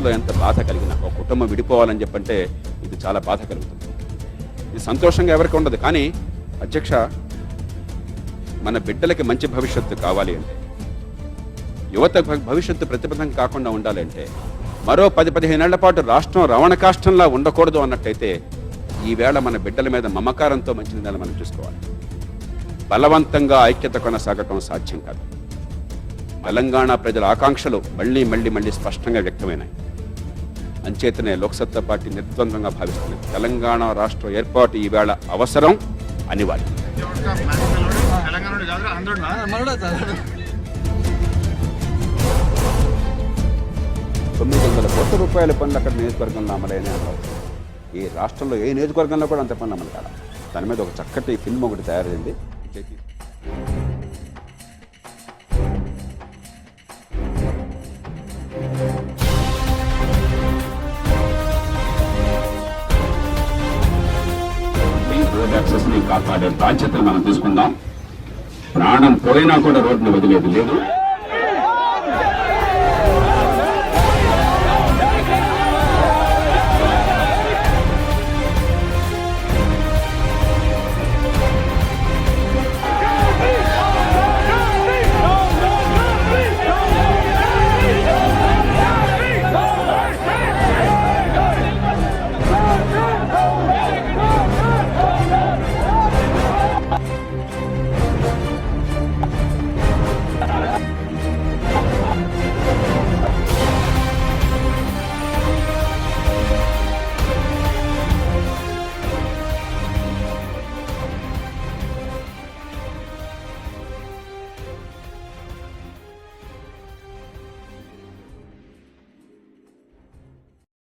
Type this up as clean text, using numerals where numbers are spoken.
మనసులో ఎంత బాధ కలిగినా, ఒక కుటుంబం విడిపోవాలని చెప్పంటే ఇది చాలా బాధ కలుగుతుంది. ఇది సంతోషంగా ఎవరికి ఉండదు. కానీ అధ్యక్ష, మన బిడ్డలకి మంచి భవిష్యత్తు కావాలి అంటే, యువత భవిష్యత్తు ప్రతిబద్ధం కాకుండా ఉండాలి అంటే, మరో 10-15 ఏళ్ల పాటు రాష్ట్రం రవణ కాష్టంలా ఉండకూడదు అన్నట్టయితే ఈవేళ మన బిడ్డల మీద మమకారంతో మంచి నిర్ణయాలు మనం చూసుకోవాలి. బలవంతంగా ఐక్యత కొనసాగటం సాధ్యం కాదు. తెలంగాణ ప్రజల ఆకాంక్షలు మళ్ళీ స్పష్టంగా వ్యక్తమైనాయి. అంచేతనే లోక్సత్తా పార్టీ నిర్ద్వంద్వంగా భావిస్తుంది తెలంగాణ రాష్ట్ర ఏర్పాటు ఈవేళ అవసరం, అనివార్యం. 900 కోట్ల రూపాయల పనులు అక్కడ నియోజకవర్గంలో అమలైన ఈ రాష్ట్రంలో ఏ నియోజకవర్గంలో కూడా అంత పనులు అమలు కాదు. దాని మీద ఒక చక్కటి ఫిల్మ్ ఒకటి తయారైంది. రోడ్ యాక్సెస్ ని కాపాడే బాధ్యతను మనం తీసుకుందాం. ప్రాణం పోయినా కూడా రోడ్డును వదిలేదు లేదు.